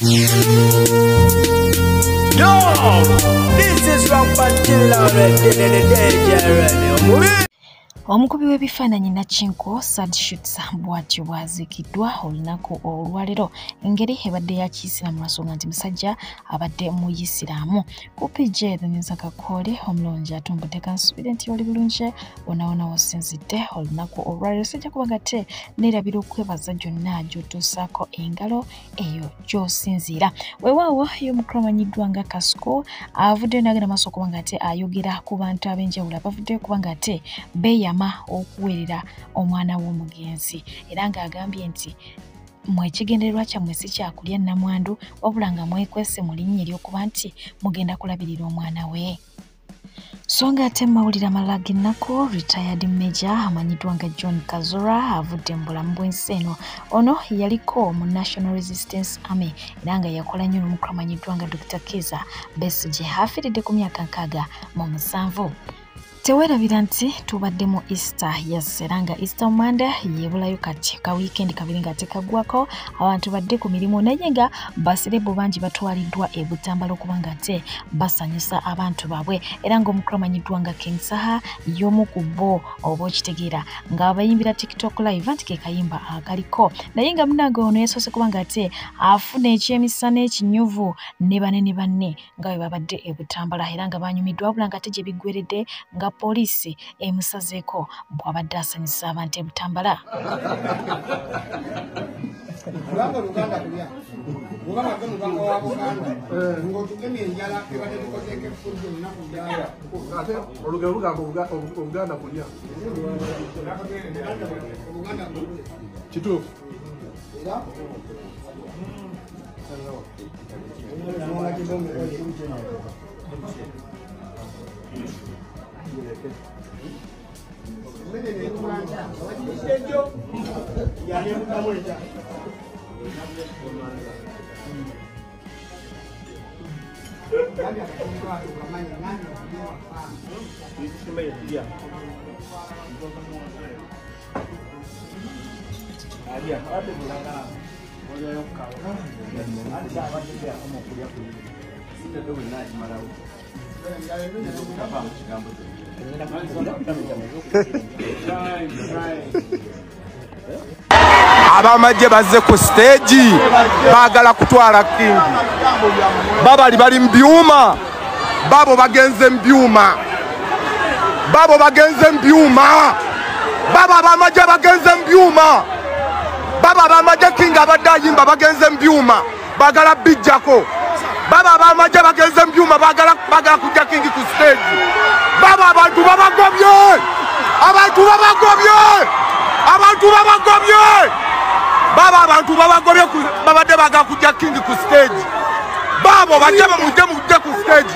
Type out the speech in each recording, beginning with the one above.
Yo, this is Rampantilla Radio. Omukubi w'ebifaananyi Nakinko Sadshits bw'atyo bw'aziikiddwa olunaku olwaleero engeri ebadde yakiisiramu lwasonga nti musajja abadde muyisiraamu. Kupije Deniza Kakole omulungi atumbudde kansubire nti oli bulungi wonna wasinzidde olunaku olwaleero sijja kubaga te neerabira okwebaza gyonna gy'otuusaako engalo eyo gy'osinziira. Weewaawo y'omukulu amanyiddwa nga Kasuku avuddeyo n'agenda maaso okuba nga ate ayogera ku bantu ab'enjawulo abavuddeyo kuba nga ate okuweerera omwana w'omugenzi era ng'agambye nti mwekigendererwa kyammwe si kyakulya nnamwandu wabula nga mwekwese mu linnya ery'okuba nti mugenda kulabirira omwana we. So nga ate mawulire amalala g'ennaku retired major amanyiddwa nga John Kazura avudde mu bulamu bw'ensi eno. Ono yaliko mu National Resistance Army era nga yakola nnyo n'omukulu amanyiddwa nga Dr. Kizza Besigye afiiridde ku myaka 67. Tewerabira nti tubadde mu Easter era nga Easter Monday yebulayo kati ka weekend kabiri nga tekagwako abantu badde ku mirimu naye nga basirebu bangi batwaliddwa e Butambala okuba nga ate basanyusa abantu baabwe era ng'omukulu amanyiddwa nga King Saha y'omu ku bo oba okitegeera ng'abayimbira TikTok live anti ke kayimba akaliko naye nga munnange ono yesoose kuba nga ate afuna ekyemisana ekinyuvu ne banne nga bwe babadde e Butambala era nga banyumiddwa wabula nga ate gye biggweredde nga poliisi emusazeeko bw'abadde asanyusa abantu e Butambala. Abamajje bazze ku stage baagala kutwala King bali mu byuma babo bagenze mu byuma baba abamajje bagenze mu byuma baba abamajje King abadde ayimba bagenze mu byuma baagala bijjako baba abamajje bagenze mu byuma baagala kujja King ku stage baba abantu babagobye baba abantu babagobye babadde baagala kujja King ku stage babo bajja mujje ku stage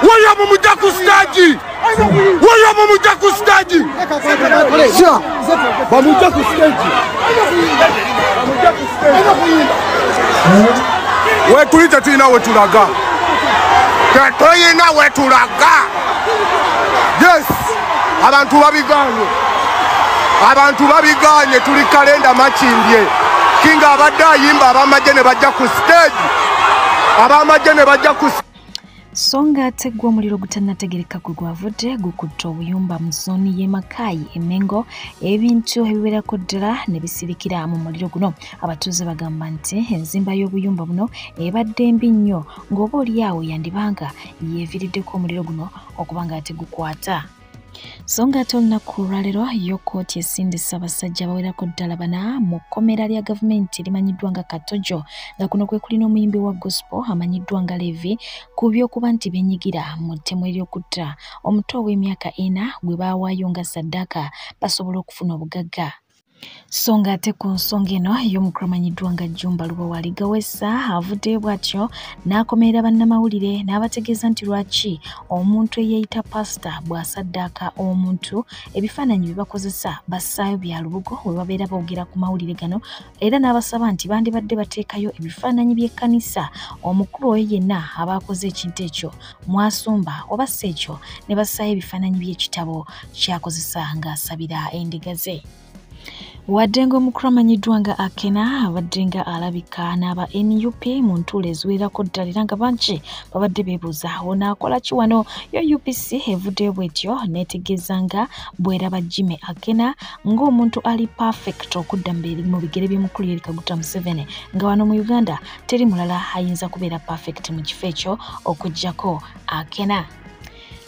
woyo mujje ku stage bamujje ku stage wetuli tetulina wetulaga yes abantu babiganye tuli kalenda makimbye King abadde ayimba abamajje ne bajja ku stage so nga ate gw'omuliro gutannategereka gwe gwavudde gukutta obuyumba mu zooni y'e Makayi e Mengo ebintu ebiwerako ddala ne bisirikira mu muliro guno abatuuze bagamba nti enzimba y'obuyumba buno ebadde mbi nnyo ng'oba oliawo yandibanga yeeviriddeko omuliro guno okuba nga ate gukwata. So nga ate olunaku olwaleero yo kkooti esindisa abasajja abawerako ddala bana mu kkomera lya gavumenti erimanyiddwa nga Katojo nga kuno kwe kulina omuyimbi wa gospel amanyiddwa nga Levi ku by'okuba nti benyigira mu ttemu ery'okutta omuto ow'emyaka 4 gwe baawaayo nga saddaaka basobole okufuna obugagga. So nga ate ku nsonga eno y'omukulu amanyiddwa nga Jumba Lubawaali Gawesa avuddeyo bw'atyo n'akomerera bannamawulire n'abategeeza nti lwaki omuntu eyeeyita pasita bw'asaddaaka omuntu ebifaananyi bye bakozesa bassaayo bya lubugo we babeera boogera ku mawulire gano era n'abasaba nti bandibadde bateekayo ebifaananyi by'ekkanisa omukulu oyo yenna abaakoze ekintu ekyo mwasumba oba si ekyo ne bassaayo ebifaananyi by'ekitabo kyakozesa ng'asabira endiga ze. Waddenga omukulu amanyiddwa nga Akena abadde nga alabika n'aba NUP mu ntuulo eziwererako ddala era nga bangi babadde beebuuza onaakola ki wano. Yo UPC evuddeyo bw'etyo neetegeeza nga bw'eraba Jimmy Akena ng'omuntu ali perfect okudda mu bigere by'omukulu Yoweri Kaguta Museveni nga wano mu Uganda teri mulala ayinza kubeera perfect mu kifo ekyo okuggyako Akena.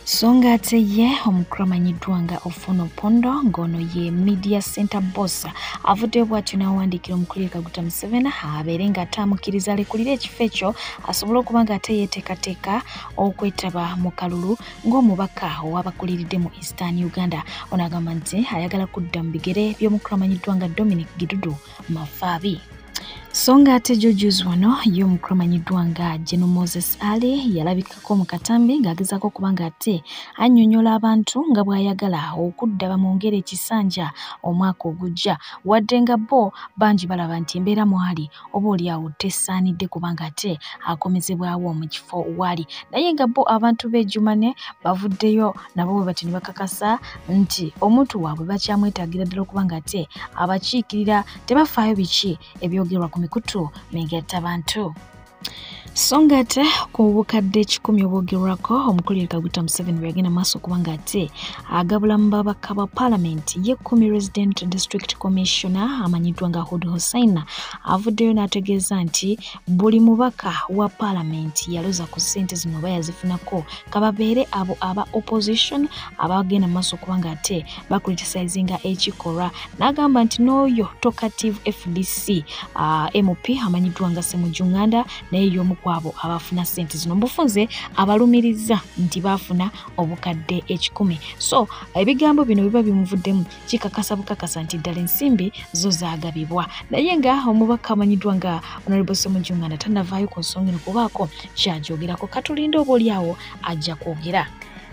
So nga ate ye omukulu amanyiddwa nga Ofuno Opondo ng'ono ye media center boss avuddeyo bw'atyo n'awandiikira omukulu Yoweri Kaguta Museveni abeere nga atamukkiriza alekulira ekifo ekyo asobole okuba nga ate yeeteekateeka okwetaba mu kalulu ng'omubaka ow'abakuliridde mu Eastern Uganda. Ono agamba nti ayagala kudda mu bigere by'omukulu amanyiddwa nga Dominic Gidudu Mafaabi. So nga ate Georges wano ye omukulu amanyiddwa nga General Moses Ali yalabikako mu katambi ng'agezaako okuba nga ate annyonnyola abantu nga bw'ayagala okudda bamwongera ekisanja omwaka ogujja wadde nga bo bangi balaba nti embeera mwali oba oliawo tesaanidde kubanga ate akomezebwawo mu kifo wali, naye nga bo abantu b'ejjumane bavuddeyo nabo bwe bati ne bakakasa nti omuntu waabwe bakyamwetaagira ddala okuba nga ate abakiikirira tebafaayo biki ebyogerwa ku mikutu megatta bantu. So nga ate ku bukadde 10 obwogerwako omukulu Yoweri Kaguta Museveni bweyagenda maaso okuba nga ate agabula mu babaka ba paalamenti ye 10 resident district commissioner amanyiddwa nga Hud Hussein avuddeyo n'ategeeza nti buli mubaka wa paalamenti yaloza ku ssente zino oba yazifunako kababeere abo aba opposition abagenda maaso okuba nga ate bakritisayizinga ekikolwa n'agamba nti n'oyo talkative FDC MP amanyiddwa nga Ssemujju naye y'omu kwabo abafuna ssente zino mbufunze abalumiriza nti bafuna obukadde 10. So ebigambo bino biba bimuvuddemu kikakasa bukakasa nti ddala ensimbi zo zaagabibwa, naye nga omubaka amanyiddwa nga Honorable Ssemujju tannavaayo ku nsonga eno kubaako kyagyogerako. Katulinde oba oliawo ajja kwogera.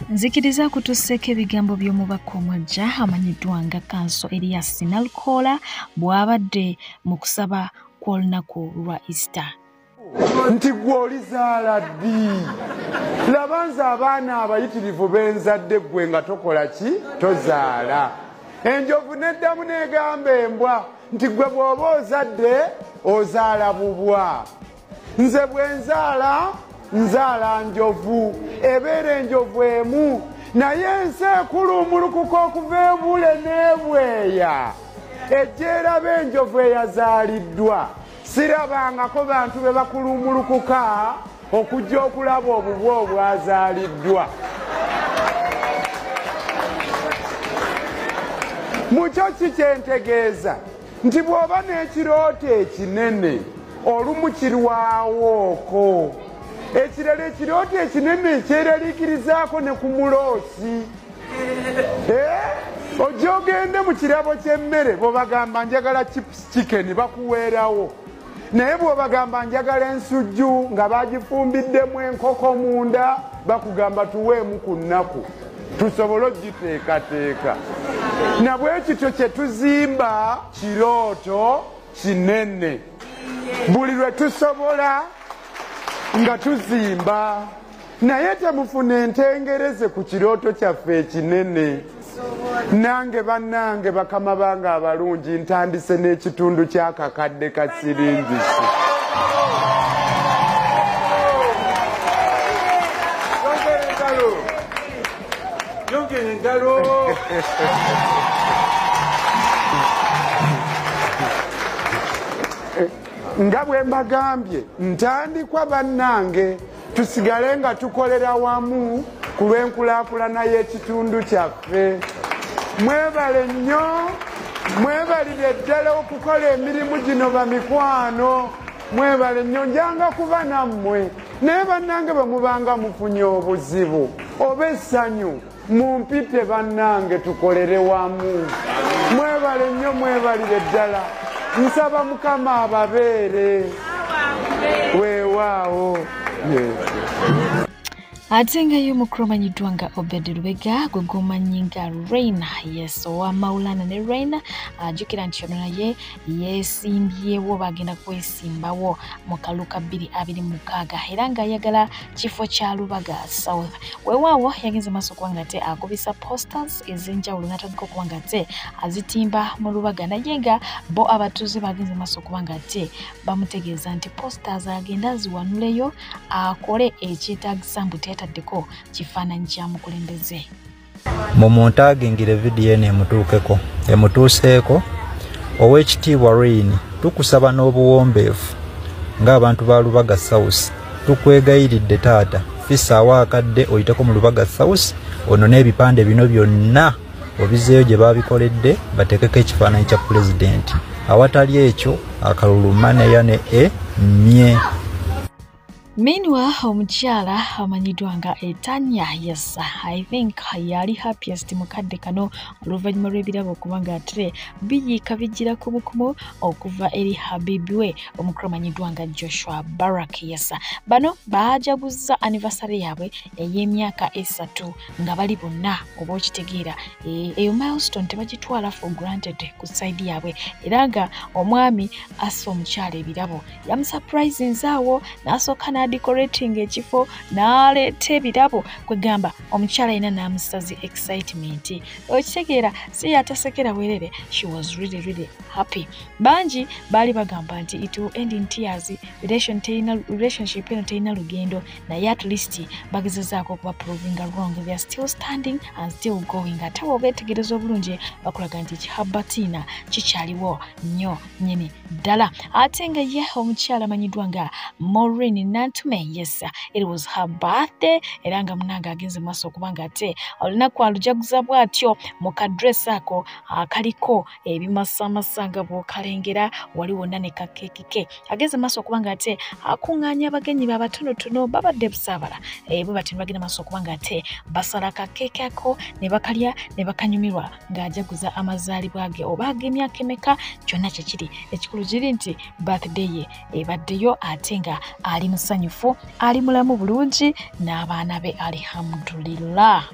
Nzikiriza kutusseeko ebigambo by'omubaka omwajja amanyiddwa nga Kanso Elias Nalukoola bw'abadde mu kusaba kw'olunaku lwa Easter. Nti gwe olizaala ddi? Labanza abaana abayitirivu benzadde gwe nga tokola ki? Tozaala. Enjovu neddamu n'egamba embwa nti gwe bw'oba ozadde ozaala bubwa. Nze bwe nzaala njovu, ebeera enjovu emu, naye ensi ekuluumulukuka okuva ebule n'ebweya ejja eraba enjovu eyazaaliddwa. Sirabangako bantu be bakulumulukuka okujja okulaba obubwa obwazaaliddwa. Mukyo kikyentegeeza nti bw'oba n'ekirooto ekinene olumu kirwawooko, ekirala ekirooto ekinene kyeraliikirizaako ne ku muloosi. Ojja ogende mu kirabo ky'emmere bw'obagamba njagala chips chicken bakuweerawo, naye bw'obagamba njagala ensujju nga bagifumbiddemu enkoko munda bakugamba tuweemu ku nnaku tusobole ogiteekateeka. Na bwe kityo kye tuzimba kirooto kinene, buli lwe tusobola nga tuzimba, naye temufuna entengereze ku kirooto kyaffe ekinene. Nange bannange bakama bange abalungi ntandise n'ekitundu ky'akakadde ka siringisi. Yongera engalo. Nga bwe mbagambye ntandikwa bannange tusigale nga tukolera wamu ku lw'enkulaakulana y'ekitundu kyaffe. Mwebale nnyo, mwebalire ddala okukola emirimu gino bamikwano, mwebale nnyo, njanga kuba nammwe. Naye bannange bwe mubanga mufunye obuzibu oba essanyu mumpite bannange tukolere wamu. Mwebale nnyo, mwebalire ddala. Nsaba Mukama ababeere weewaawo. ate nga ye omukulu omanyiddwa nga Obed Lubega gwe gumanyi nga Raina, yes, owa Maulana ne Raina. Ajjukira nti ono naye yeesimbyewo, bagenda kwesimbawo mu kalulu ka 2026 era ng'ayagala kifo kya Lubaga South. Weewaawo yagenze maaso okuba nga ate akubisa posters ez'enjawulo n'atandika okuba nga ate azitimba mu Lubaga, naye nga bo abatuuze bagenze maaso okuba nga ate bamutegeeza nti posters agenda aziwanuleyo akole ekyetaagisa mbu teetaddeko kifaananyi kya mukulembeze. Mu muntu agingire vidiyo eno emutuuseeko, Oweekitiibwa Rain, tukusaba n'obuwombeefu ng'abantu ba Lubaga South, tukwegayiridde taata fisaawa akadde oyiteko mu Lubaga South ono n'ebipande bino byonna obizeeyo gye baabikoledde bateekeko ekifaananyi kya pulezidenti. Awatali ekyo akalulu maneya ne mye. Meanwhile, omukyala amanyiddwa nga Etanya, yes, I think yali happiest mukadde kano oluvannyuma lw'ebirabo okuba nga ate biyiika bijjira kumukumu okuva eri habibi we omukulu amanyiddwa nga Joshua Barak, yes. Bano baajaguza anniversary yaabwe ey'emyaka 3 nga bali bonna, oba okitegeera eyo milestone tebagitwala for granted ku side yaabwe, era nga omwami assa omukyala ebirabo yamusurprise awo n'asooka decorating ekifo n'aleeta ebirabo kwegamba omukyala yina n'amusazi excitement. Okitegeera si yatasekera bwerere, she was really happy. Bangi baali bagamba nti it will end in tears, relationship eno terina lugendo, naye at least bagezezaako okuba proving wrong, they are still standing and still going. Ate obeetegereza obulungi bakulaga nti kihabbatina kikyaliwo nnyo nnyini ddala. Ate nga ye omukyala amanyiddwa nga Maureen Nantume, yes, it was her birthday era nga munanga agenze maaso okuba nga ate olunaku alujaguza bw'atyo mu kadress ako akaliko ebimasamasa nga bw'okalengera, wali wonna ne kakeeki ke. Agenze maaso okuba nga ate akuŋŋaanya abagenyi babatonotono babadde busaabala, bwe bati bagenda maaso okuba nga ate basala kakeeki ako ne bakalya ne bakanyumirwa ng'ajaguza amazaalibwa ge oba ag'emyaka emeka, kyonna kyekiri ekikulu kiri nti birthday ye ebaddeyo ate nga ali musanyufu, ali mulamu bulungi n'abaana be, alhamdulillah.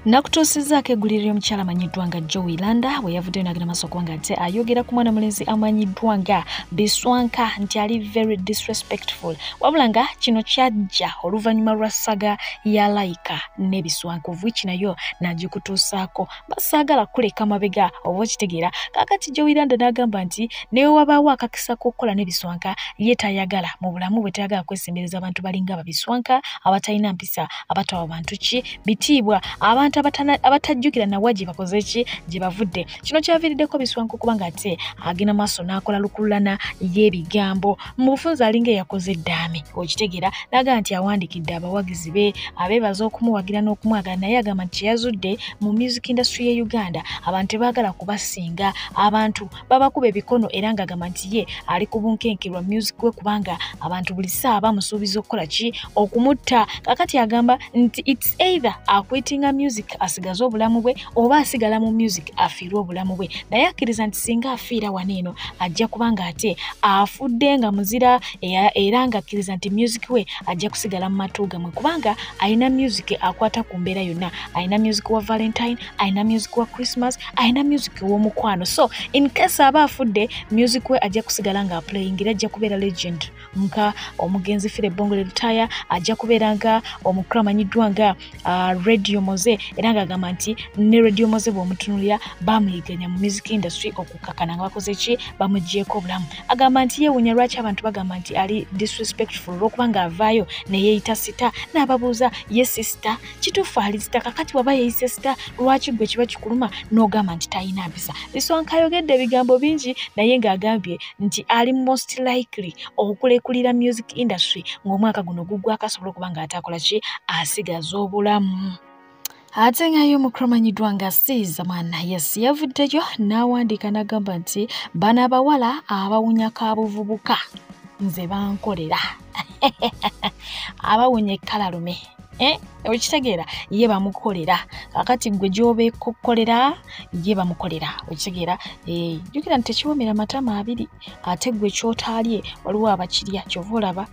Nakutuusizzaako eggulire ly'omukyala amanyiddwa nga Joey Landa bwe yavuddeyo n'agenda maaso okuba nga ate ayogera ku mwana mulenzi amanyiddwa nga Biswanka nti ali very disrespectful, wabula nga kino kyajja oluvannyuma lwa saga ya Laika ne Biswanka, which nayo nagikutuusaako basaagala kuleka mabega, oba okitegeera. Kaakati Joey Landa n'agamba nti newe wabaawo akakisa k'okukola ne Biswanka ye tayagala mu bulamu bwe, tayagala kwesembereza abantu balinga Babiswanka abatalina mpisa, abatawa bantu ki bitiibwa, abantu abatajjukira nawa gye bakoze ki gye bavudde. Kino kyaviiriddeko Biswanka okuba nga ate agenda maaso n'akola lukululana y'ebigambo mu bufunze alinga eyakoze eddaami, okitegeera. N'agamba nti awandiikidde abawagizi be abeebaza okumuwagira n'okumwagala, naye agamba nti kyeyazudde mu music industry ye Uganda abantu tebaagala kubasinga, abantu babakuba ebikono, era ng'agamba nti ye ali ku bunkenkerwa music we kubanga abantu buli saa bamusuubiza okukola ki, okumutta. Kakati agamba nti it's either akwitinga music asigaze obulamu bwe oba asigala mu music afiirwe obulamu bwe, naye akkiriza nti singa afiira wano eno ajja kubanga ate afudde nga muzira, era nga akkiriza nti music we ajja kusigala mu matu gamwe kubanga alina music akwata ku mbeera yonna. Alina music wa Valentine, alina music wa Christmas, alina music w'omukwano. So in case aba afudde, music we ajja kusigala nga playing, ajja kubeera legend nka omugenzi Fire Bongo Retire, ajja kubeera nga omukulu amanyiddwa nga Radio Moze, era ng'agamba nti ne Radio Moze bw'omutunuulira bamuyiganya mu music industry okukakana nga bakoze ki bamugyeko obulamu. Agamba nti yeewuunya lwaki abantu bagamba nti ali disrespectful olw'okuba ng'avaayo ne yeeyita sita n'ababuuza ye sister kituufu ali sita kakati waba yeeyise sita lwaki gwe kiba kikuluma n'ogamba nti talina mpisa. Biswanka ayogedde ebigambo bingi naye ng'agambye nti ali most likely okulekulira music industry ng'omwaka guno guggwako asobola okuba ng'atakola ki asigaza obulamu. Ate ngayo mukromanyiddwa nga Siiza mwana yesi yavuddeyo n'awandiika n'agamba nti bano abawala abawunya kabuvubuka nze bankolera abawunya ekkalalume okitegeera ye bamukolera kakati gwe gy'oba ekukkolera ye bamukolera okitegeera jjukira nti tekiwoomera matama abiri ate gwe kyotaalye waliwo abakirya kyova olaba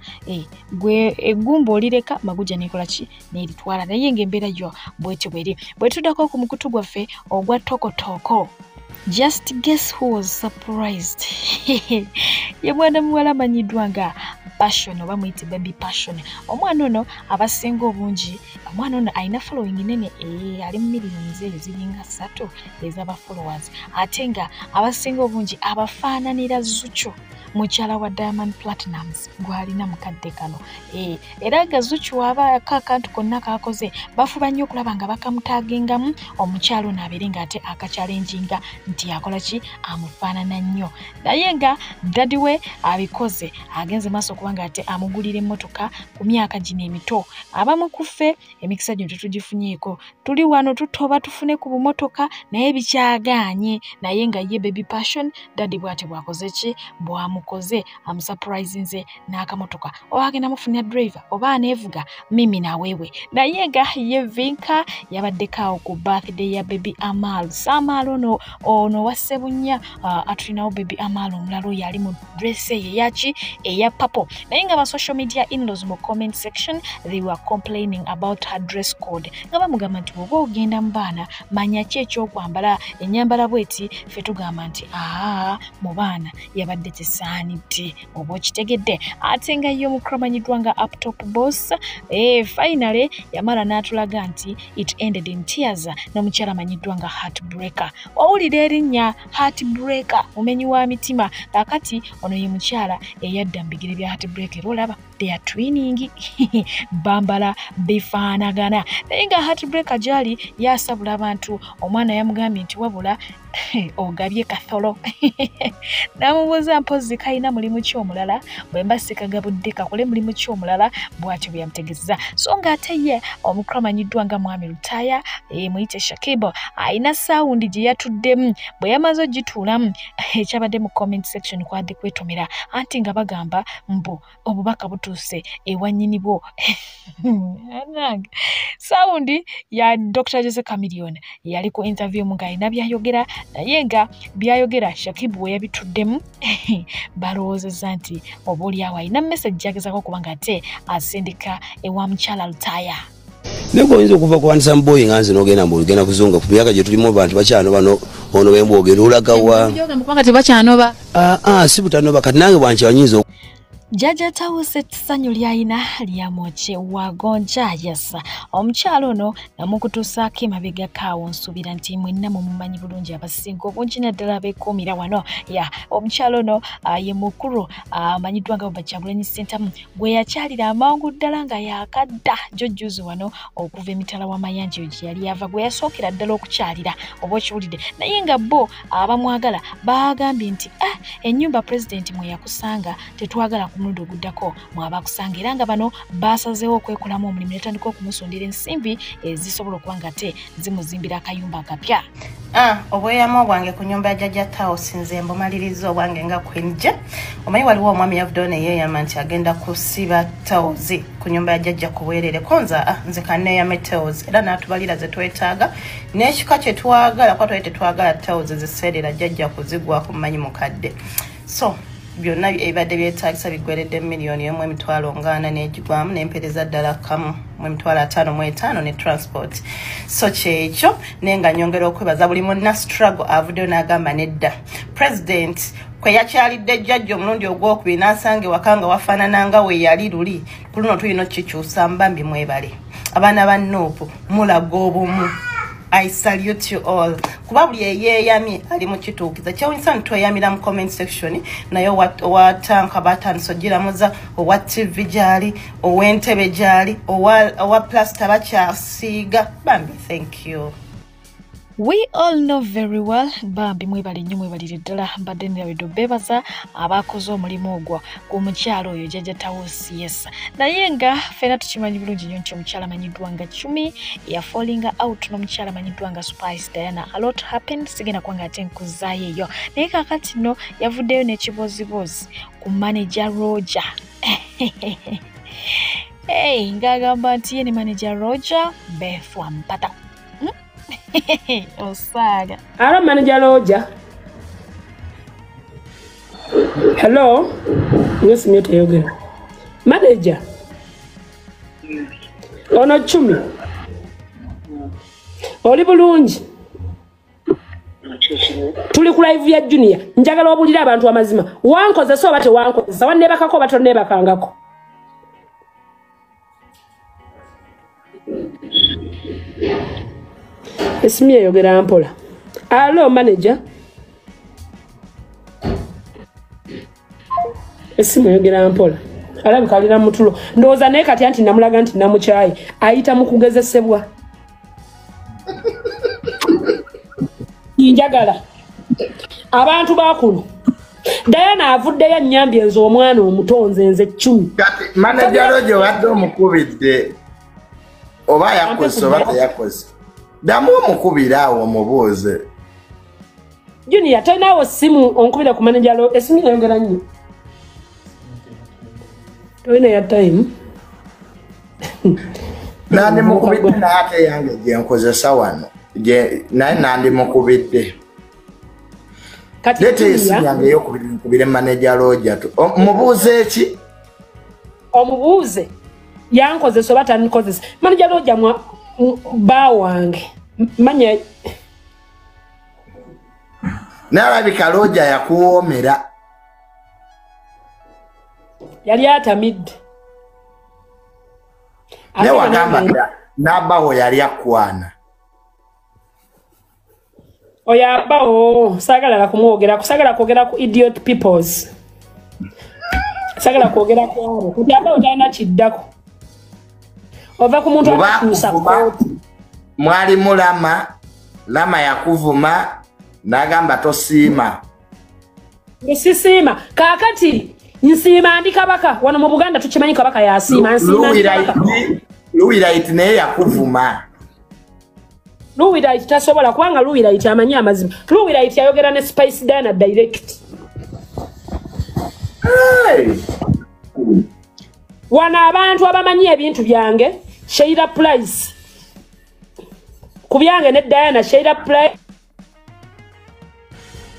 gwe eggumba olireka maguja nekola ki neeritwala naye ng'embeera yo bwetyo bweri. Bwe tuddako ku mukutu gwaffe ogwa tokotooko just guess who was surprised ye mwana muwala amanyiddwa nga Passion oba muyite Baby Passion. Omwana ono abasinga obungi omwana ono alina following nene ali mu millions eziringa 3 ez'aba followers ate nga abasinga obungi abafaananira Zuchu mukyala wa Diamond Platnumz gwalina mukadde kano era nga Zuchu waba akantu konna kakoze bafuba nnyo okulaba nga bakamutagingamu omukyalo n'abeere ng'ate akachallenginga nti akola ki amufaanana nnyo naye nga dadi we abikoze agenze maaso okuba ng'ate amugulira emmotoka ku myaka gino emito. Abamu kuffe emikisa gino tetugifunyeeko tuli wano tutoba tufune ku bumotoka naye bikyagaanye naye nga ye Baby Passion dadi bw'ate bwakoze ki bwamukoze amusurprisinze n'akamotoka oba agenda mufunira driver oba aneevuga mimi naweewe naye nga ye Vinka yabaddeko ku birthday ya Baby Amal. Samal ono wassebunya atulinawo Baby Amal omulala oyo ali mu dress eyaki eya purple naye nga ba social media in-laws mu comment section they were complaining about her dress code nga bamugamba nti bw'oba ogenda mu baana manya ki ekyokwambala ennyambala bweti ffe tugamba nti mu baana yabadde tesaanidde oba okitegedde. Ate nga yo mukromanyiddwa nga Uptop Boss finally yamala n'atulaga nti it ended in tears n'omukyala amanyiddwa nga Heartbreaker. Owulira erinnya Heartbreaker mumenyi wa mitima kakati ono ye mukyala eyadda mu bigere bya Heartbreaker olaba they are twinning bambala bifaanagana naye nga Heartbreaker gyali yasabula abantu omwana yamugambye nti wabula ogabye katholo namubuuza mpozi kalina mulimu ki omulala bwe mbasikaga budde kakole mulimu ki omulala bw'atyo bwe yamutegezeza so ng'ate ye omukromanyiddwa nga mwami Lutaya muyite Shakibo alina saawundi gye yatuddemu bwe yamaze ogituulamu ekyabadde mu comment section kwadde kwetomera anti nga bagamba mbu obubaka butuuse ewa nnyini bwo saawundi ya Dr. Jose Chameleon yali ku interview mu ng'alina byayogera naye nga byayogera Shakibu we yabituddemu balowoozezza nti oba oliawo alina message gy'agezaako okuba ng'ate asindika ewa mukyala Lutaya. Nego oyinza okuva kuwanisa mboyi nga nze n'ogenda mbu ogenda kuzunga ku myaka gye tulimu abantu bakyanoba ono bwembwogera olagawa si butanoba kati nange bwankibanyinza Jaja Tawuse tsanyu lyayina lyamoche wagonja yasa omukyalo ono namukutusaako emabega kaawo nsubira nti mwenna mumumanyi bulungi abasinga obungi naddala beekuumira wano omukyalo ono ye mukulu amanyiddwa nga Kyagulanyi Ssentamu gwe yakyalira amangu ddala nga yakadda jjojjuzi wano okuva emitala w'amayanja gye yali yava gwe yasookera ddala okukyalira oba okiwulidde naye nga bo abamwagala baagambye nti ennyumba pulezidenti mwe yakusanga tetwagala mulundi oguddako mwabakusanga era nga bano basazeewo okwekolamu omulimu netandika okumusondera ensimbi ezisobola okuba nga te zimuzimbira akayumba akapya. Obweyamo bwange ku nyumba ya Jajja Tawuse nze mbumaliriza obwange nga Queen. Omanyi waliwo omwami yavuddeo ne yeeyama nti agenda kusiba Tawuse ku nyumba ya Jajja ku Bwerere konza nze kanneeyame Tawuse era n'atubalira ze twetaaga n'ekika kye twagala kuba twali tetwagala Tawuse ziseerera Jajja kuzigwako mumanyi mukadde so byonna ebadde byetaagisa biggweredde miliyoni 1.40 n'egigwamu n'empeereza ddala kamu 1.55 ne transport so kyekyo nenga nyongera okwebaza buli munna struggle avuddeo n'agamba nedda president kwe yakyalidde Jjajja omulundi ogwokubiri n'asanga ewaka nga wafaanananga we yali luli ku luno tulina okukikyusa mbambi mwebale abaana ba Nuupu mulaga obumu I salute you all. Kuba buli eyeyamye ali mu kituukiza kyewunyisa ntweyamira mu comment section naye owatanka batandise ogiramuza owa TV gyali ow'entebe gyali owa plaster bakyasiiga bambi thank you. We all know very well bambi mwebali nnyo mwebalire ddala mbadde ndabidde bebaza abakoze omulimu ogwo ku mukyalo oyo Jjajja Tawusi yes naye nga fena tukimanyi bulungi nnyo nti omukyala amanyiddwa nga Chumi ya falling out n'omukyala amanyiddwa nga Spice Diana. A lot happened sigenda kwanga ate nkuzaayo eyo naye kakati nno yavuddeyo n'ekibozibozi ku manager Roger hey ngagamba nti ye ne manager Roger befwa mpata Osaga. Hello, Manager Roger. Hello. Yes, me again. Manager. Ono Chumi. Oli bulungi. Tuli ku live ya Junior. Njagala obulira abantu amazima. Wankoze so bate wankoze. Wanne bakako bato ne bakangako. Esimi eyogera mpola. Hello, manager. Esimi eyogera mpola. Alabika alina mutulo. Ndowooza naye kati anti namulaga nti namukyayi. Ayita mu kugezesebwa. Njagala. Abantu bakuno. Diana avuddeyo annyambye nze omwana omutonze nze Chumi. Kati manager Roger wadde omukubidde. Oba yakoze oba teyakoze. Damu omukubira awo mubuuze. Junior tonawo simu onkubira ku manager lo esimu yongera nnyo. Toina ya time. Nandi mukubidde na ate yange gye nkozesa wano. Naye nandi mukubidde. Kati lete esimu yange y'okubira manager Roger tu. Mubuuze ki? Omubuuze yankozesa oba tankozesa. Manager Roger bawange manya nalabika Roger yakuwoomera yali atamidde ne wagamba n'abawo yali akwana oyabawo sagala kumwogera kusagala kwogera ku idiot peoples sagala kwogera ku abo kuti abawo talina kiddako ova ku muntu akusa mwali mulama lama yakuvuma nagamba tosiima sisiima kakati nsiima ndi kabaka wano mu Buganda tukimanyi kabaka yasiima nsiima Luwirayiti naye yakuvuma Luwirayiti tasobola kubanga Luwirayiti amanyi amazima Luwirayiti ayogera ne Spice Diana direct wana abantu abamanyi ebintu byange Sheila Price kubyange ne Diana Sheila Price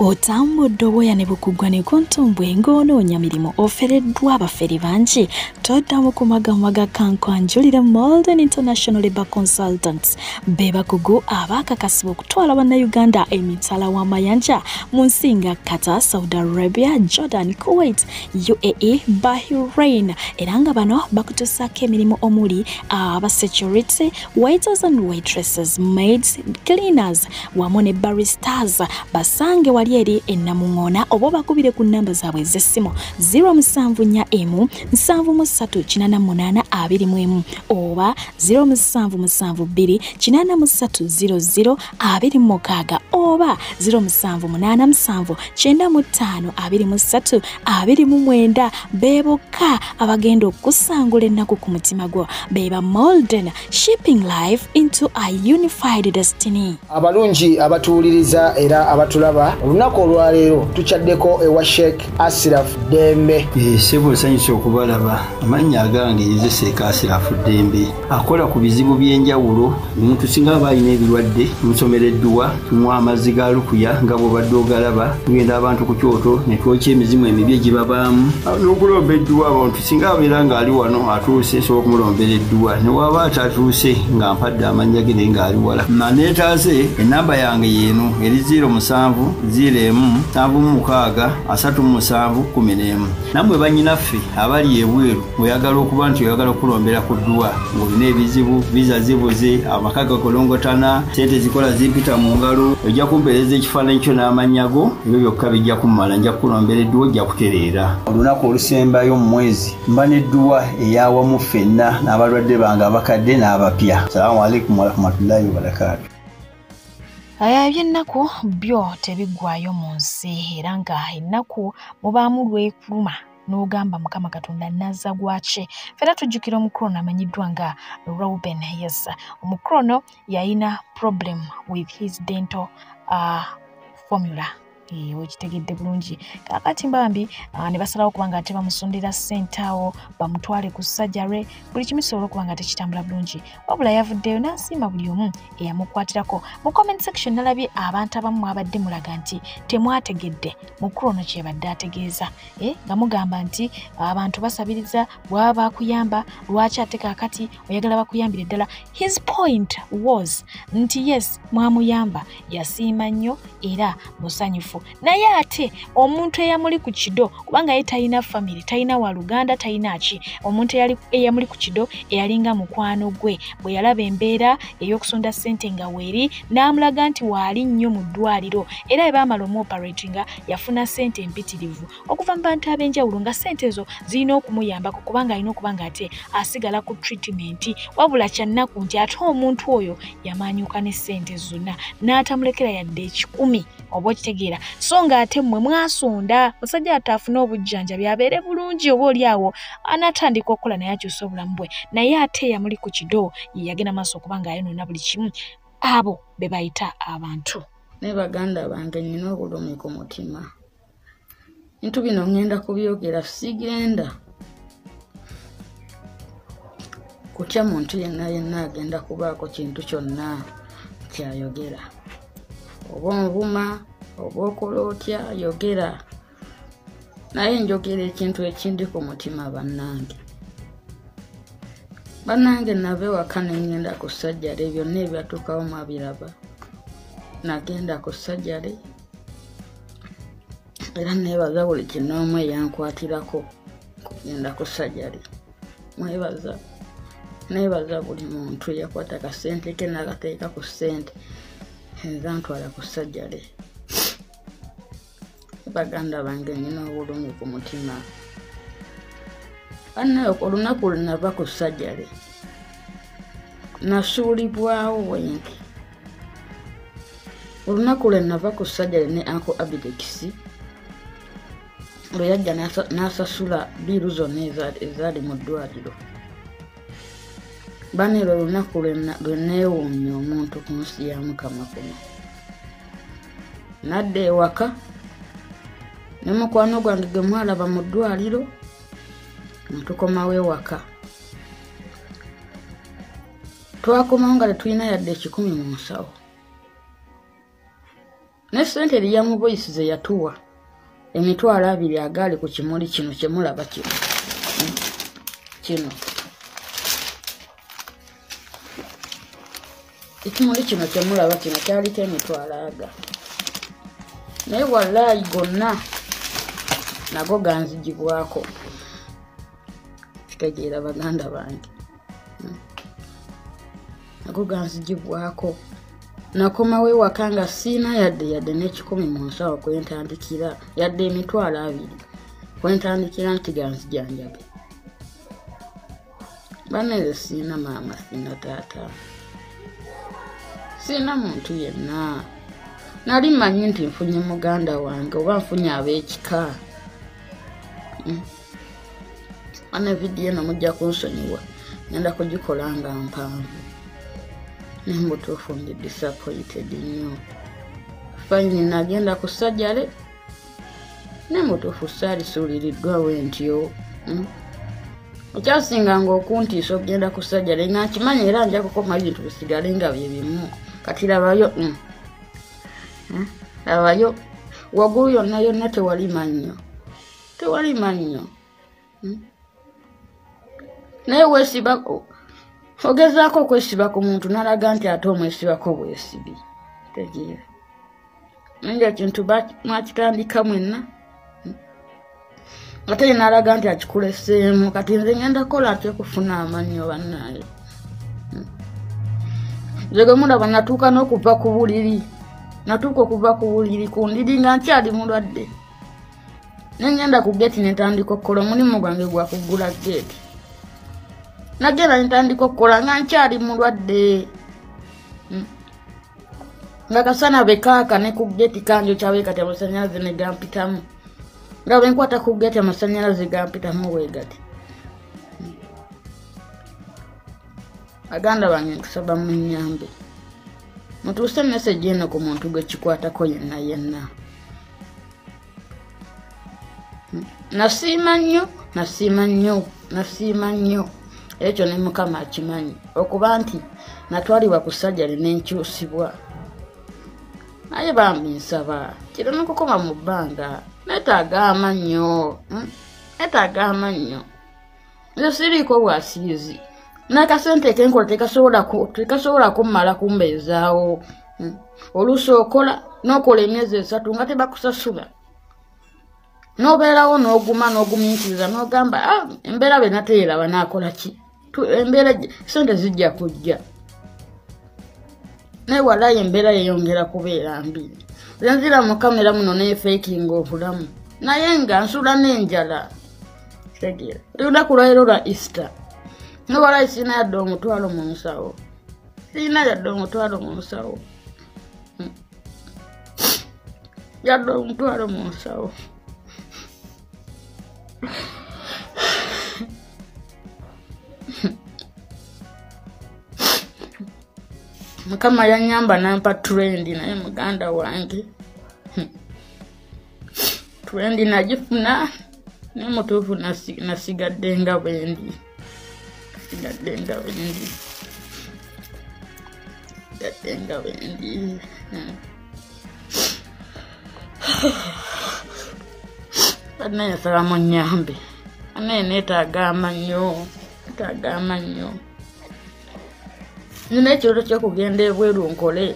Otambudde obwoya ne bukugwa ne kontombwe ng'onoonya mirimu ofereddwa abaferi bangi toddamu kumagamaga kankwanjulira Malden International Labour Consultants be bakugu abaakakasibwa okutwala bannayuganda emitala w'amayanja mu nsi nga Qatar, Saudi Arabia, Jordan, Kuwait, UAE, Bahrain era nga bano bakutusaako emirimu omuli security, waiters and waitresses, maids, cleaners wamu ne baristas basange wali eri ennamuŋŋoona oba bakubire ku nnamba zaabwe ez'essimu 074 73888 oba 0772 830 26 oba 0787 95 23 be bokka abagenda okusangula ennaku ku mutima gwo beba Malden shipping life into a unified destiny. Abalungi abatuuliriza era abatulaba olunaku olwaleero tuchaddeko ewa Sheikh Ashraf Dembe. Sebo sanyusa okubalaba amannya agange Seeka Ashraf Dembe akola ku bizibu by'enjawulo omuntu singa abalina ebirwadde musomereddwa tumwa amazzi ga lukuya nga bw'obadde ogalaba tugenda abantu ku kyoto ne twokya emizimu emibi egibabaamu n'okulomba edduwa abantu singa abeera ng'ali wano atuuse sobola okumulombera edduwa ne waba atatuuse nga mpadde amannya ge naye ng'ali wala naneetaase ennamba yange yeeno eri 07 21-376-11. Namwe bannyinaffe abali ebweru oyagala okuba nti oyagala okulombera ku ddwa ng'olina ebizibu visa zibuze amaka gakolongotana sente zikola zimpita mu ngalo ojja kumpeereza ekifaananyi kyo n'amanyago ebyo byokka bijja kummala nja kukulombera edduwa ojja kutereera. Olunaku olusembayo mu mwezi mba n'edduwa ey'awamu ffenna n'abalwadde bange abakadde n'abapya. Salaamu alaikum warahmatullahi wabarakatuh. Eby'ennaku byo tebiggwayo mu nsi era nga ennaku mubaamu lwekuluma n'ogamba Mukama Katonda nazza gwache. Fera tujjukira omukrono amanyiddwa nga Reuben. Yes, omukrono yalina problem with his dental formula. Wekitegedde bulungi kakati mbambi ne basalawo kubanga ate bamusondera ssente awo bamutwale ku surgery buli kimu kisobola okubanga tekitambula bulungi wabula yavuddeyo n'asiima buli omu eyamukwatirako. Mu comment section nalabye abantu abamu abadde mulaga nti temwategedde mukrono kyebadde ategeeza nga mugamba nti abantu basabiriza bwaba bakuyamba lwaki ate kakati oyagala bakuyambire ddala. His point was nti yes mwamuyamba yasiima nnyo era musanyufu naye ate omuntu eyamuli ku kido kubanga ye talina family talina waluganda talina ki omuntu eyamuli ku kido eyalinga mukwano gwe bwe yalaba embeera ey'okusonda ssente nga weeri n'amulaga nti waali nnyo mu ddwaliro era bwe baamala omuoperatinga yafuna ssente empitirivu okuva mu bantu ab'enjawulo nga ssente ezo zirina okumuyambako kubanga alina okubanga ate asigala ku treatment wabula kyannaku nti ate omuntu oyo yamaanyuka ne ssente zonna n'atamulekera yadde 10 oba okitegeera so nga ate mmwe mwasonda musajja ataafuna obujjanjabi abeere bulungi oba oli awo anatandika okukola naye akyusa obulamu bwe naye ate yamuli ku kido yagenda maaso okubanga ayonoona buli kimu. Abo be bayita abantu. Ne baganda bange nnina obulumi ku mutima bintu bino ngenda kubyogera sigenda kutya muntu yenna agenda kubaako kintu kyonna kyayogera oba onvuma oba okola otya yogera naye njogera ekintu ekindi ku mutima bannange nave waka nengenda ku sajjale byonna ebyatuukawo mwabiraba nagenda ku sajjale era neebaza buli kinoomu eyankwatirako kugenda ku sajjale neebaza buli muntu yakwata kasente ke nagateeka ku ssente enza ntwala ku sajjale. Baganda bange nnina obulumi ku mutima annayo olunaku lwe nava ku sajjale nasuulibwawo wenki olunaku lwe nava ku sajjale ne Uncle Abidekisi lwe yajja n'asasula biiru zonna ezaali mu ddwaliro banero olunaku lwe neewuunya omuntu ku nsi ya Mukama kuno nadda ewaka ne mukwano gwange gwe mwalaba mu ddwaliro netukomawo ewaka twakomawo nga tetulina yadde 10 mu nsawo ne ssente eriya mu voice ze yatuwa $200 agaali ku kimuli kino kyemulaba kino ekimuli kino kyemulaba kino kyaliko $200 naye wallahi gonna nago ganzigibwako kitegeera baganda bange nago ganzigibwako nakomawo ewaka nga siina yadde ne10 mu nsawo kwentandikira yadde $200 kwentandikira nti ganzijanjabe baneze siina maama siina taata siina muntu yenna nali manyi nti nfunye muganda wange oba nfunye ab'ekika ana vidiyo eno mujja kunsonyiwa ngenda kugikola nga mpanvu nembutuufu ndi disappointed nnyo fayini nagenda ku sajjale nembutuufu saalisuuliriddwawo ntyo ekyasinga nga okuntiisa okugenda ku sajjale nga nkimanyi era nja kukoma bintu bisigale nga bye bimu kati labayo labayo waggulu yonna tewali mannyo naye weesibako ogezaako okwesiba ku muntu nalaga nti ate omwesibako bwesibi tegeera nja kintu mwakitandika mwenna ate nalaga nti akikuleseemu kati nze ngenda kola atya okufuna amannyo bannaye nze mulaba natuuka n'okuva ku buliri ku ndiri nga nkyali mulwadde nengenda ku geti netandika okukola omulimu gwange gwa kugula geti nagenda netandika okukola nga nkyali mulwadde nga kasana bekaaka ne ku geti kanjo kyabe kati amasanyalaze ne gampitamu nga bwenkwata ku geti amasanyalaze gampitamu wegati aganda bange nkusaba munyambe mutuuse message eno ku muntu gwe kikwatako yenna nasiima nnyo ekyo ne mukama akimanyi okuba nti natwalibwa ku sajjale n'enkyusibwa naye bambinsaba kiro n'okukoma mu bbanga neetaaga amannyo nze siriiko bwasiizi n'akasente kenkola tekasobola kummala kumbeezaawo oluusi okola n'okola emyezi 3 nga tebakusasula n'obeerawo n'ogumiikiriza n'ogamba embeera be nateeraba naakola ki embeera sente zijja kujja naye walayi embeera yeyongera kubeera mbi nzira mu kamera muno neefeekinga obulamu naye nga nsula n'enjala tegera lunaku lwaleero lwa Easter nobalayi sirina yadde omutwalo mu nsawo mukama yanyamba nampa trendi naye muganda wange trendi nagifuna nemutuufu nasigadde nga bwendi naye nsaba munyambe naye neetaaga amannyo nina ekirooto ky'okugenda ebweru nkole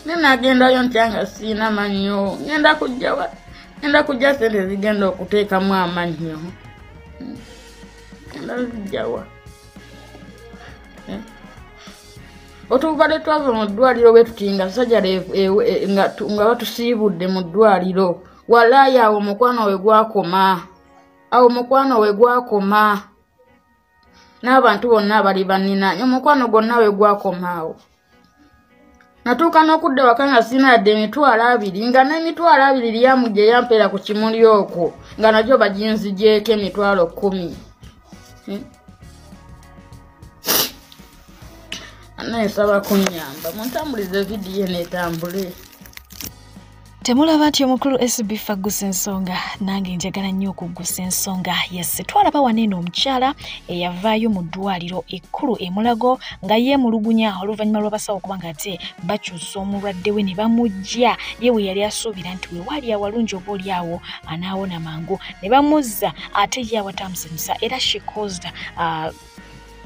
nenagendayo ntyanga siina mannyo ngenda kujja sente zigenda okuteekamu amannyo ndazijjawa otubadde twava mu ddwaliro bwetutinga sajjale nga batusiibudde mu ddwaliro walayi awo omukwano we gwakoma n'abantu bonna abali banninaanye omukwano gwonna we gwakomaawo natuuka n'okudda waka nga sina yadde emitwalo 2 nga n'emitwalo 2 lyamu gye yampeera ku kimuli okwo nga nagyo baginzigyeko emitwalo 10 anaesaba kunyamba muntambulize vidiyo netambule. Temulaba nti omukulu SB Fagusa ensonga nange njagala nnyo okuggusa ensonga yesse twalaba waneeno omukyala eyavaayo mu ddwaliro ekkulu e Mulago nga yeemulugunya oluvannyuma lw'abasawo kubanga ate bakyusa omulwadde we ne bamujja yewe yali asuubira nti we waali awalungi oba oli awo anaawona mangu ne bamuzza ate ye awatamusanyusa era she caused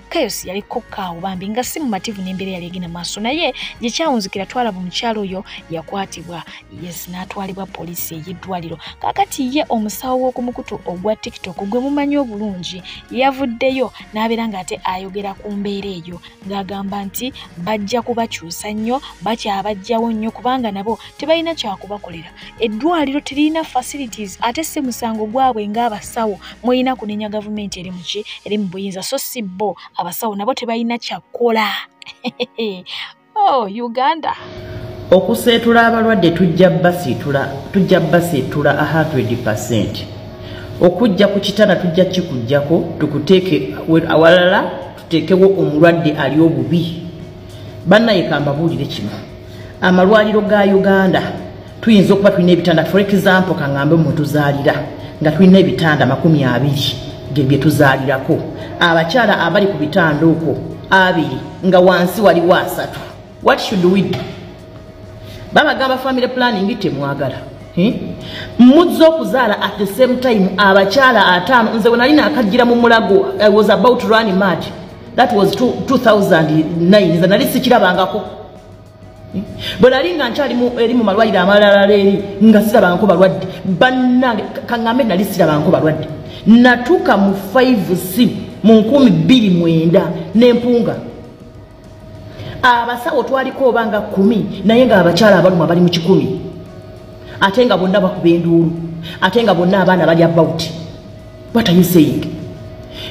chaos yali kokkaawo bambi nga si mumativu n'embeera yali egenda maaso naye gye kyawunzikira twalaba omukyalo oyo yakwatibwa n'atwalibwa poliisi ey'eddwaliro kaakati ye omusawo w'okumukutu ogwa TikTok gwe mumanyi obulungi yavuddeyo n'abeera ng'ate ayogera ku mbeera eyo ng'agamba nti bajja kubakyusa nnyo bakyabajjawo nnyo kubanga nabo tebalina kyakubakolera eddwaliro teririna facilities ate si musango gwabwe ng'abasawo mulina kunenya gavumenti eri muki eri mu buyinza so si bo abasawo nabo tebalina kyakola. Oh, Uganda. Okuseetula abalwadde tujja basiitula 100%. Okujja ku kitanda tujja kikujjako tukuteeke awalala tuteekewo omulwadde ali obubi. Bannayika mbabuulire kino. Amalwaliro ga Uganda tuyinza okuba tulina ebitanda for example kangambe mutuzaalira nga tulina ebitanda 20 bye tuzaalirako. Abakyala abali ku bitanda okwo 2 nga wansi waliwo 3. What should we do? Baba gamba family planning temwagala. Muzzo okuzaala at the same time abakyala 5 nze wenalina akajjira mu Mulago I was about to run mad. That was 2009 nze nali sikirabangako. bwelalinga nkyali eri mu malwaliro amalala leeri nga sirabanko balwadde bannange kaŋŋambe nali sirabanko balwadde natuuka mu 5C mu 2009 n'empunga abasawo twaliko oba nga 10 naye nga abakyala abaluma bali mu 100 ate nga bonna bakuba enduulu ate nga bonna abaana bali about. What are you saying?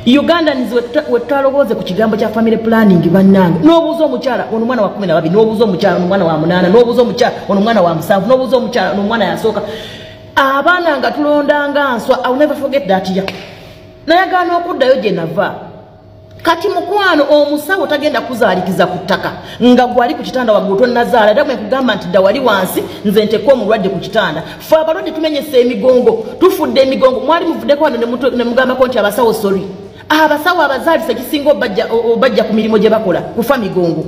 Ugandans wetalowoze ku kigambo kya family planning bannange n'obuuza omukyala ono mwana wa 12 n'obuuza omukyala ono mwana wa 8 n'obuuza omukyala ono mwana wa 7 n'obuuza omukyala ono mwana yasooka abaana nga tulondanga nswa. I will never forget that year. Nayagaana okuddayo gye nava kati mukwano omusawo tagenda kuzaalikiza ku ttaka nga gwali ku kitanda waggulu tonnazaala era bwe kugamba nti dda wali wansi nze nteeka omulwadde ku kitanda fe abalwadde tumenyesa emigongo tufudde emigongo mwali muvuddeko wano ne mugambako nti abasawo sorry abasawo abazaalisa kisinga obajja ku mirimu gye bakola kufa migongo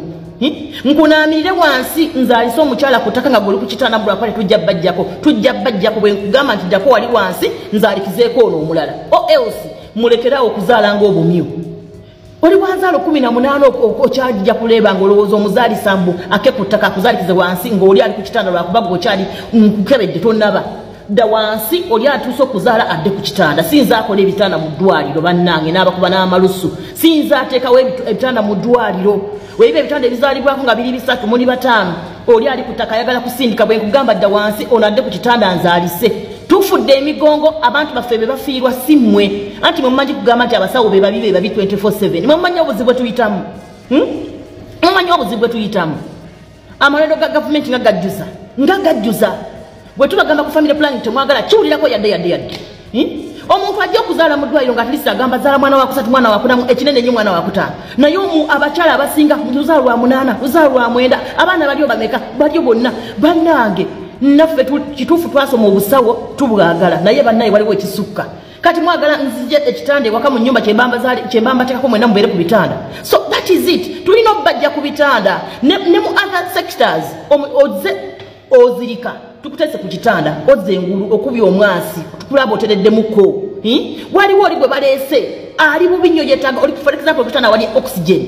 nkunaamirire wansi nzaalisa omukyala ku ttaka nga gwoli ku kitanda bulwapale tujja bajjako bwe nkugamba nti ddako wali wansi nzaalikizeeko ono omulala o else mulekerawo okuzaala ng'obumyu oli wanzaala 18 okyajja kuleeba ng'olowooza omuzaalisa mbu ake ku ttaka akuzaalikize wansi ng'oli ali ku kitanda lwakuba gweokyali nkukebedde tonnaba dda wansi oli atuuse okuzaala adde ku kitanda sinza akola ebitanda mu ddwaliro bannange n'abakuba n'amalusu sinza ateekawo ebitanda mu ddwaliro weebiba ebitanda ebizaalibwako nga biri 3 muli 5 oli ali ku ttaka ayagala kusindika bwe nkugamba dda wansi ono adde ku kitanda nzaalise tufudde emigongo abantu baffe be bafiirwa si mmwe anti mumanyi kugamba nti abasawo be babi 24/7 mumanyi obuzibu bwe tuyitamu mumanyi obuzibu bwe tuyitamu amalwaliro ga gavumenti nga gajjuza bwe tubagamba ku family planning temwagala kiwulirako yadde omuntu ajja okuzaala mu ddwaliro nga atlisi agamba zaala mwana wa 3 mwana wa 4 ekinene nnyo mwana wa 5 naye abakyala abasinga luzaala lwa 8 luzaala lwa 9 abaana bali bameka bali bonna bannange naffe kituufu twasoma obusawo tubwagala naye bannaye waliwo ekisukka kati mwagala nzije ekitanda ewaka mu nnyumba kyembamba tekako mwena mubeere ku bitanda so that is it tulina obbajja ku bitanda ne mu other sectors ozirika tukutese ku kitanda ozze engulu okubya omwasi tukulaba otereddemukko waliwo oli gwe baleese ali bubi nnyo yetaaga oli for example kitanda wali oxygen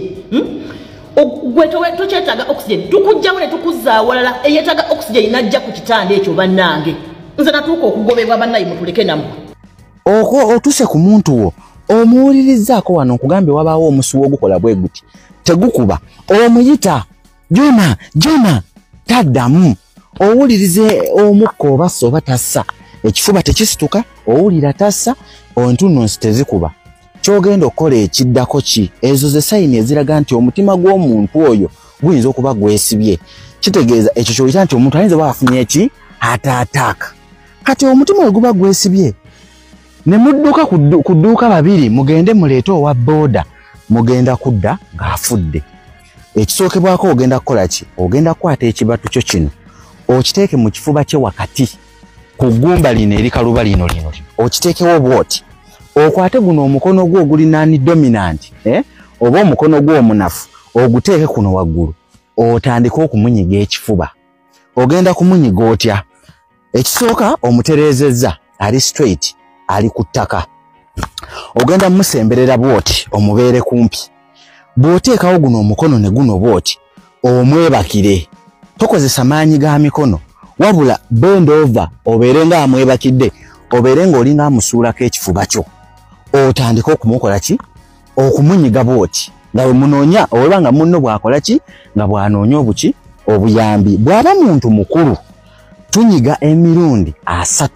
gwe tokyetaaga oxygen tukujjamu ne tukuzza walala eyetaaga oxygen najja ku kitanda ekyo bannange nze natuuka okugobebwa bannaye mutuleke namu otuse ku muntu wo omuwulirizaako wano nkugambye wabaawo omusuwa ogukola bwe guti tegukuba omuyita jona taddamu owulirize omukka obassa oba tassa ekifuba tekisituka owulira tassa ontunnunsi tezikuba kyogenda okukola ekiddako ki ezo ze sayini eziraga nti omutima gw'omuntu oyo guyinza okuba gwesibye kitegeeza ekyo kyolita nti omuntu ayinza baafunye eki ataataaka kati omutima we guba gwesibye ne mudduka ku dduuka babiri mugende muleete owa booda mugenda kudda ng'afudde ekisookebwako ogenda kukola ki ogenda kukwata ekibatu kyo kino okiteeke mu kifuba kye wakati ku ggumba lino eri kaluba lino okiteekewo bwoti okwate guno omukono gwo ogulinaani dominant oba omukono gwo omunafu oguteeke kuno waggulu otandike okumunyiga ekifuba ogenda kumunyiga otya ekisooka omutereezezza ali straight ali ku ttaka ogenda musemberera bwoti omubeere kumpi bw'oteekawo guno omukono ne guno bwoti omwebakire tokozesa maanyi ga mikono wabula bend over obeere nga amwebakidde obeere ng'olinga amusuulako ekifuba kyo otandika okumukola ki okumunyiga bwoti nga bwe munoonya oba nga munno bw'akola ki nga bw'anoonya obuki obuyambi bw'aba muntu mukulu tunyiga emirundi 3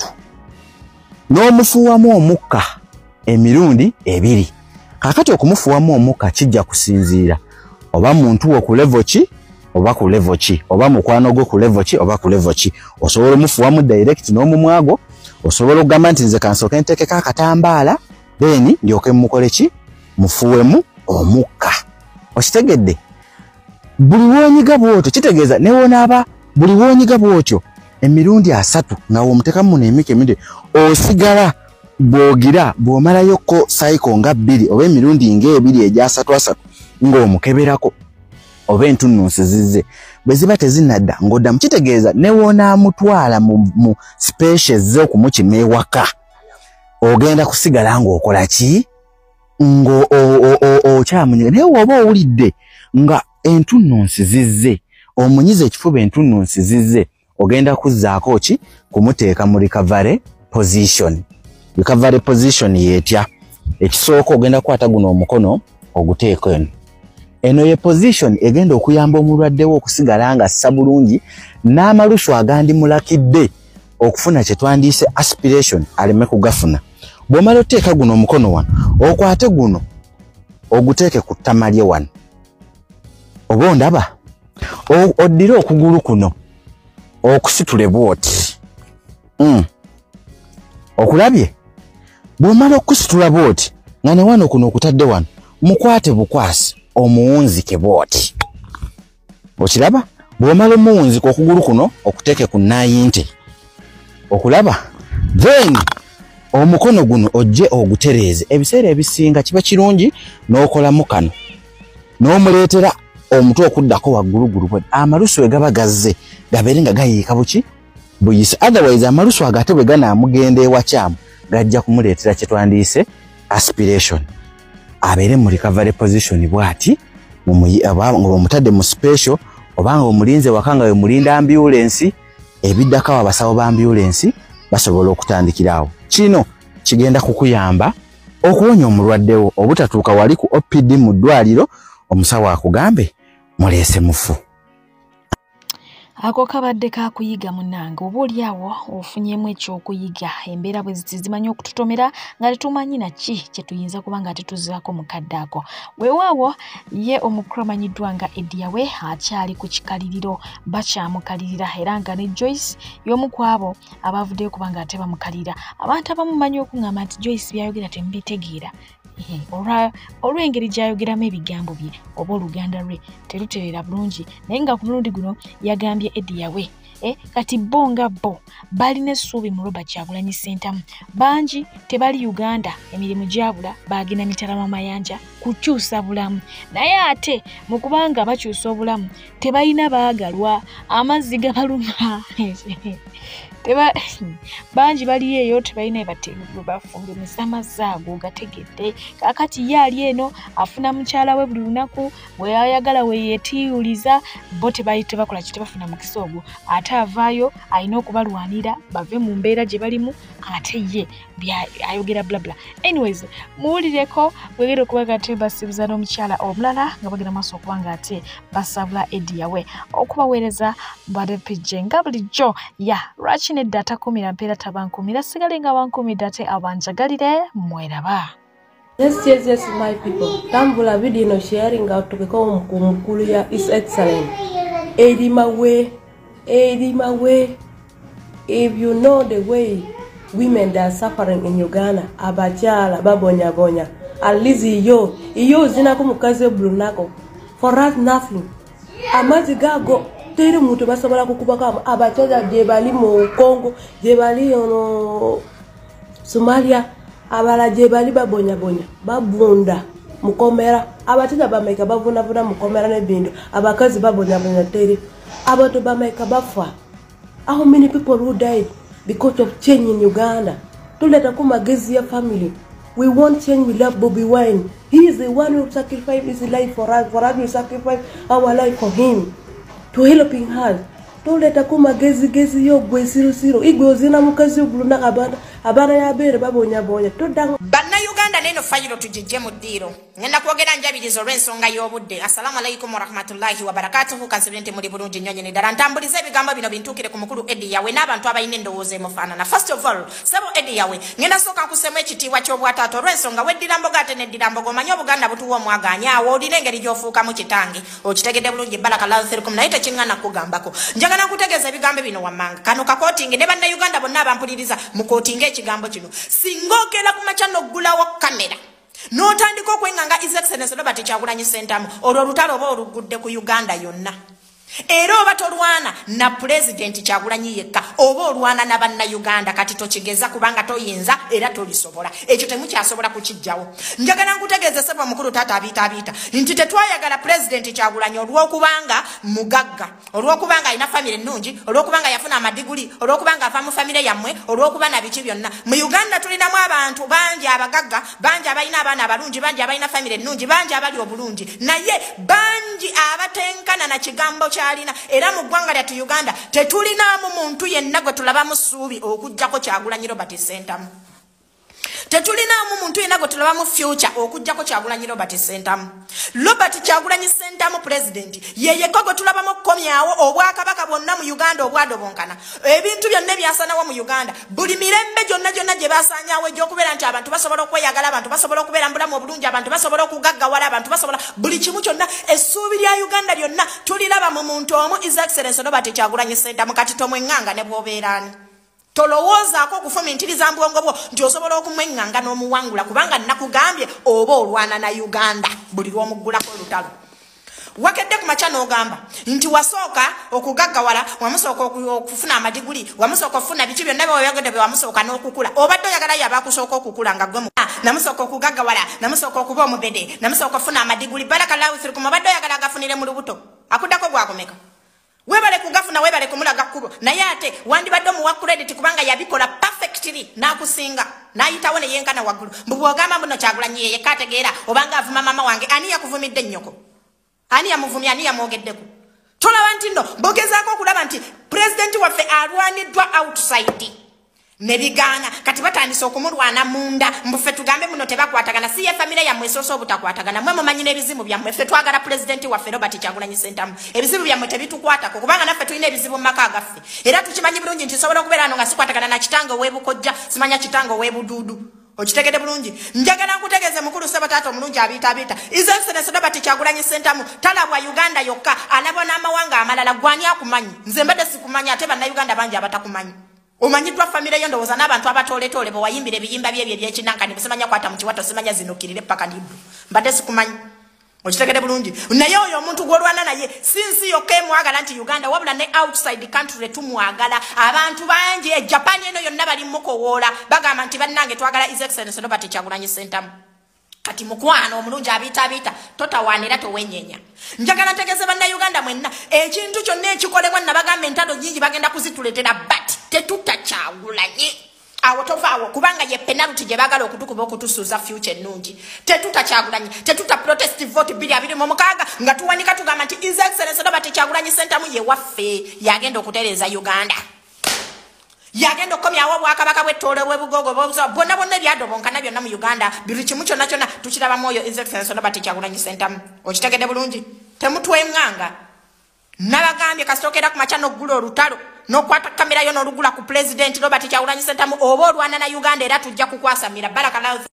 n'omufuuwamu omukka emirundi 2 kakati okumufuuwamu omukka kijja kusinziira oba muntu wo ku level ki oba ku level ki oba mukwano gwo ku level ki oba ku level ki osobola omufuuwamu direct n'omumwago osobola okugamba nti nze kansooke nteekeko akatambaala then ndyoke mukole ki mufuuwemu omukka okitegedde buli wonyiga bwotyo kitegeeza newonaaba buli wonyiga bwotyo emirundi 3 nga womuteekamu n'emika emindi osigala bw'ogira bw'omalayoko cycle nga 2 oba emirundi nga 2 egya 3 ng'omukeberako oba entunnunsi zizze bwe ziba tezinadda ng'oddamu kitegeeza newonaamutwala mu species z'okumukima ewaka ogenda kusigala ng'okola ki ng'okyamunyiga naye woba owulidde nga entunnunsi zizze omunyize ekifuba entunnunsi zizze ogenda kuzzaako ki kumuteeka mu recovery position. Recovery position yetya ekisooka ogenda kukwata guno omukono oguteeko eno. Eno ye position egenda okuyamba omulwaddewo okusigala nga assa bulungi n'amalusu agandi mulakidde okufuna kye twandiise aspiration aleme kugafuna. Bw'omala oteeka guno omukono wano okwate guno oguteeke ku ttama lye wano. Oba ondaba oddire okugulu kuno okusitule bwoti. Okulabye? Bw'omala okusitula bwoti nga ne wano kuno okutadde wano mukwate bukwasi omuwunzike bwoti. Okiraba? Bw'omala omuwunzika okugulu kuno okuteeke ku nayinte. Okulaba? Then omukono guno ojje ogutereeze. Ebiseera ebisinga kiba kirungi n'okolamu kano n'omuleetera omutwe okuddako waggulugulu bwe amalusu we gaba gazze gabeere nga gayiika buki buyise. Otherwise amalusu agate bwe ganaamugenda ewakyamu gajja kumuleetera kye twandiise aspiration. Abeere mu recovery position bw'ati nga omutadde mu special oba nga omulinze waka nga we mulinda ambulance, ebiddako abasawo ba ambulance basobola okutandikirawo. Kino kigenda kukuyamba okuwonya omulwaddewo obutatuuka wali ku OPD mu ddwaliro omusawo akugambe muleese mufu. Ako kabadde kakuyiga munange oba oli awo ofunyemu ekyokuyiga embeera bwe zimanyi okututomera nga tetumanyi naki kye tuyinza kuba nga tetuzaako mukadde ako. Weewaawo ye omukulu amanyiddwa nga Ediawe akyali ku kikaliriro bakyamukalirira era nga ne Joyce y'omu ku abo abavuddeyo kuba nga ate bamukalira. Abantu abamu manyi okuŋŋamba nti Joyce byayogera tembitegeera. Olw'engeri gy'ayogeramu ebigambo bye oba oluganda lwe terutereera bulungi naye nga ku mulundi guno yagambye Ediawe kati bo nga bo balina essuubi mu Robert Kyagulanyi Ssentamu. Bangi tebali Uganda, emirimu gyabula baagenda Mitalama Mayanja kukyusa bulamu, naye ate mu kubanga bakyusa obulamu tebalina baagalwa, amazzi gabaluma. Bangi bali eyo tebalina bafumbiriza amazzi ago gategedde. Kaakati ye ali eno afuna mukyala we buli lunaku bwe ayagala we yeetiyuliza, bo tebakola kiti bafuna mukisa ogwo. Ate avaayo alina okubalwanira bave mu mbeera gye balimu, ate ye ayogera blabla. Anyways, muwulireko bwegera okuba ate basibuza n'omukyala omulala nga bagenda maaso okuba nga ate basabula Ediawe okubaweereza mbadde pijje nga bulijjo lwaki nedda atakumira mpeera tabankumira sigale nga bankumidde ate abanjagalire mweraba. Yes, my people. Tambula video no sharing out to become mukulu ya is excellent. Edimawe. If you know the way women that are suffering in Uganda, abachala, babonya, at least iyo zina kumukaze blunako. For us nothing. Amazi gago tere mutu basobola kukubaka abachaza jebali mu Congo, jebali ono Somalia, abala jebali babonya babunda mukomera, abachaza bameka bavuna mukomera n'ebintu, abakazi babonya tere, abantu bameka bafa. How many people who died because of change in Uganda? To let Magezi ya family. We want change, we love Bobby Wine. He is the one who sacrificed his life for us we sacrifice our life for him. To helping us. To let Magezi yo gwe 00. Igwe zina mukazi bulunda abana ya bere babonya. To dang. Banna Uganda neno fayiro tujije mu ddiro. Ngenda kwogera njabirizo lw'ensonga y'obudde. Assalamu alaikum wa rahmatullahi wa barakatuhu. Kansibirente muri bulungi nnyonyi ne ddala ntambuliza ebigambo bino bintuukire ku mukulu Ediawe n'abantu abalina endowooza emufaanana. First of all, sabo Ediawe ngenda sooka nkusemu ekitiibwa ky'obwataato olw'ensonga weddira mboga ate neddira mboga omanyi obuganda butuwa omwaganya awo olina engeri gy'ofuukamu kitange okitegedde bulungi barakallahu fiikum naye tekiŋŋana kugambako. Njagala nkutegeeza ebigambo bino wammanga kano kakootinge ne bannayuganda bonna abampuliriza mukootinge ekigambo kino singa ogenda ku makya n'oggulawo kamera n'otandika okwenganga His Excellency Robert Kyagulanyi Ssentamu olwo olutalo oba olugudde ku Uganda yonna. Era oba tolwana na President Kyagulanyi yekka oba olwana na bannayuganda kati tokigeza kubanga toyinza era tolisobola. Ekyo temukyasobola kukijjawo. Njagala nkutegeeze sebo mukulu taata abiita nti tetwayagala President Kyagulanyi olw'okubanga mugagga, olw'okubanga alina famire nnungi, olw'okubanga yafuna amadiguli, olw'okubanga ava mu famire yammwe, olw'okuba na biki byonna. Mu Uganda tulinamu abantu bangi abagagga, bangi abalina abaana abalungi, bangi abalina famire nnungi, bangi abali obulungi, naye bangi abatenkana na kigambo kya kyalina era mu ggwanga lyattu Uganda tetulinaamu muntu yenna gwe tulabamu ssuubi okuggyako Kyagulanyi Robert Ssentamu. Tetulinaamu muntu yenna gwe tulabamu future okuggyako Kyagulanyi Robert Ssentamu. Robert Kyagulanyi Ssentamu president yeyeko gwe tulabamu okukomyawo obwakabaka bwonna mu Uganda obwadobonkana. Ebintu byonna byasanawo mu Uganda. Buli mirembe gyonna gye basanyawo egy'okubeera nti abantu basobola okweyagala, abantu basobola okubeera mu bulamu obulungi, abantu basobola okugaggawala, abantu basobola buli kimu kyonna essuubi lya Uganda lyonna tuliraba mu muntu omu His Excellency Robert Kyagulanyi Ssentamu. Kati tomwenganga ne bw'obeerani. Tolowoozaako okufumintiriza mbwongo bwo nti osobola okumwenganga n'omuwangula kubanga nakugambye oba olwana na Uganda buli lw'omuggulako olutalo. Wakedde ku makya n'ogamba nti wasooka okugaggawala, wamusooka okufuna amadiguli, wamusooka okufuna biki byonna by'oyogedde bye wamusooka n'okukula. Obadde oyagala yabakusooka okukula nga gwe namusooka okugaggawala, namusooka okuba omubede, namusooka okufuna amadiguli. Barakallahu fiikum, obadde oyagala agafunire mu lubuto. Akuddako gwakomeka. Webale kugafuna webale kumulaga kubo naye ate wandibadde mu wa credit kubanga yabikola perfectly nakusinga nayitawo ne yenkana waggulu mbugamba mbuno Kyagulanyi yeye kategeera obanga avuma mama wange ani yakuvumidde nnyoko ani yamuvumya ani yamwogeddeko tolaba nti ndo bogezaako okulaba nti president waffe alwaniddwa outside ne bigana kati batandise okumulwana munda mbufe tugambe muno tebakwatagana si ye family yammwe esoosa obutakwatagana mwe mumanyi n'ebizibu byammwe ffe twagala president waffe Robert Kyagulanyi Ssentamu ebizibu byammwe tebitukwatako kubanga naffe tulina ebizibu mu maka agaffe era tukimanyi bulungi nti nsobola okubeera ano nga sikwatagana na kitange ow'ebukojja simanya kitange ow'ebuduudu okitegedde bulungi njagala nkutegeeze mukulu Ssebataata omulungi abiita His Excellency Robert Kyagulanyi Ssentamu talabwa Uganda yokka alabwa n'amawanga amalala gwani akumanyi nze mbadde sikumanya ate bannayuganda bangi abatakumanyi omanyiddwa famire yo ndowooza n'abantu abatooletoole bwe wayimbira ebiyimba byebyo ebyekinankani busimanya kwata mu kiwato simanya zinukirire paka ndibdu mbadde sikumanyi okitegedde bulungi naye oyo omuntu gw'olwana naye sinsi yokka emwagala nti Uganda wabula ne outside country tumwagala abantu bangi Japan eno yonna bali mukowoola bagamba nti bannange twagala His Excellency Robert Kyagulanyi Ssentamu. Kati mukwano omulungi abiita totawaanira towenyenya njagala ntegeze bannayuganda mwenna ekintu kyonna ekikolebwa nabagamba entalo nyingi bagenda kuzituletera but tetuta Kyagulanyi awo tovaawo kubanga ye penalty gye bagala okutukuba okutusuuza future ennungi tetuta Kyagulanyi tetuta protest vote 226 nga tuwanika tugamba nti His Excellency Robert Kyagulanyi Ssentamu ye waffe yagenda okutereeza Uganda yagenda okomyawo obwakabaka bw'ettoole bw'ebugogo bonna ebyadobonkana byonna mu Uganda buli kimu kyonna tukirabamu oyo His Excellency Robert Kyagulanyi Ssentamu okitegedde bulungi temutwenganga nabagambye kasitokera ku makya n'oggula olutalo n'okwata kamera yo n'olugula ku president Robert Kyagulanyi Ssentamu oba olwana na Uganda era tujja kukwasamira Barakallahu